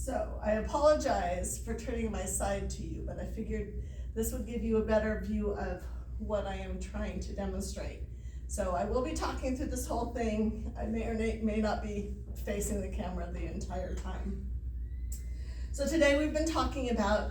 So I apologize for turning my side to you, but I figured this would give you a better view of what I am trying to demonstrate. So I will be talking through this whole thing. I may or may not be facing the camera the entire time. So today we've been talking about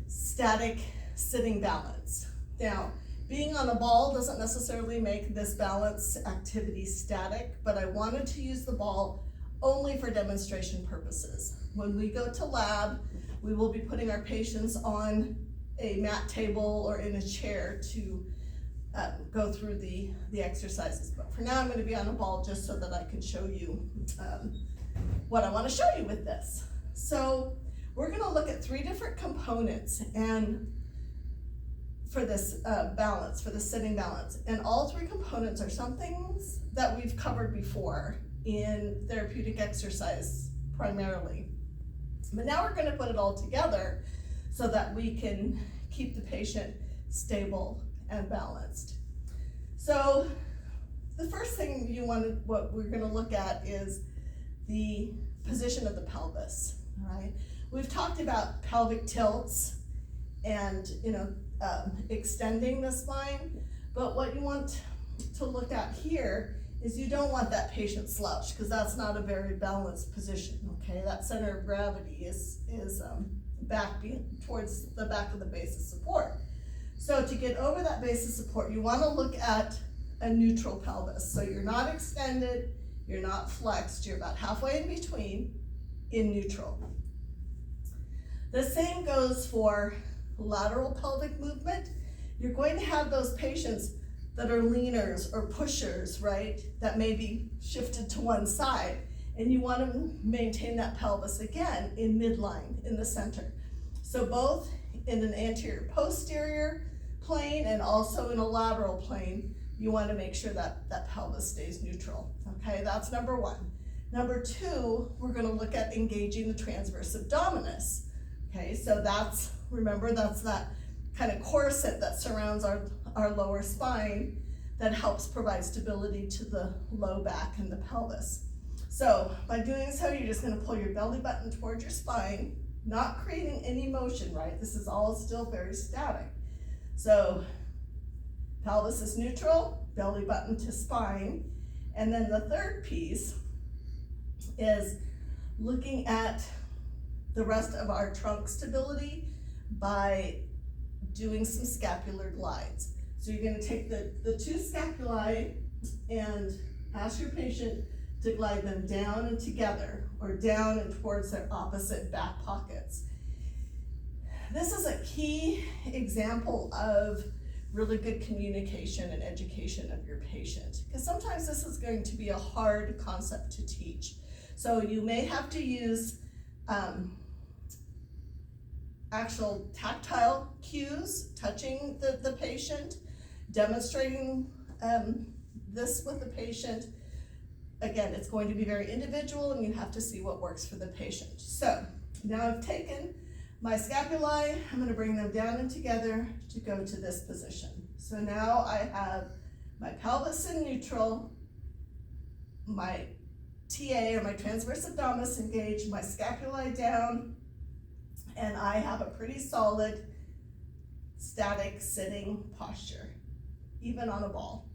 static sitting balance. Now, being on a ball doesn't necessarily make this balance activity static, but I wanted to use the ball only for demonstration purposes. When we go to lab, we will be putting our patients on a mat table or in a chair to go through the exercises. But for now, I'm going to be on a ball just so that I can show you what I want to show you with this. So we're going to look at 3 different components and for this balance, for the sitting balance. And all 3 components are some things that we've covered before in therapeutic exercise primarily. But now we're going to put it all together so that we can keep the patient stable and balanced. So the first thing what we're going to look at is the position of the pelvis. All right, we've talked about pelvic tilts and extending the spine, but what you want to look at here is you don't want that patient slouched, because that's not a very balanced position. Okay, that center of gravity is back towards the back of the base of support. So to get over that base of support, you want to look at a neutral pelvis. So you're not extended, you're not flexed, you're about halfway in between, in neutral. The same goes for lateral pelvic movement. You're going to have those patients that are leaners or pushers, right, that may be shifted to one side, and you want to maintain that pelvis again in midline, in the center. So both in an anterior posterior plane and also in a lateral plane, you want to make sure that that pelvis stays neutral. Okay, that's number 1. Number 2, we're going to look at engaging the transverse abdominis. Okay, so remember that's that kind of corset that surrounds our lower spine that helps provide stability to the low back and the pelvis. So by doing so, you're just going to pull your belly button towards your spine, not creating any motion, right? This is all still very static. So pelvis is neutral, belly button to spine. And then the third piece is looking at the rest of our trunk stability by doing some scapular glides. So you're going to take the 2 scapulae and ask your patient to glide them down and together, or down and towards their opposite back pockets. This is a key example of really good communication and education of your patient, because sometimes this is going to be a hard concept to teach. So you may have to use actual tactile cues, touching the patient, demonstrating this with the patient. Again, it's going to be very individual, and you have to see what works for the patient. So now I've taken my scapulae, I'm going to bring them down and together to go to this position. So now I have my pelvis in neutral, my TA or my transverse abdominis engaged, my scapulae down, and I have a pretty solid static sitting posture, even on a ball.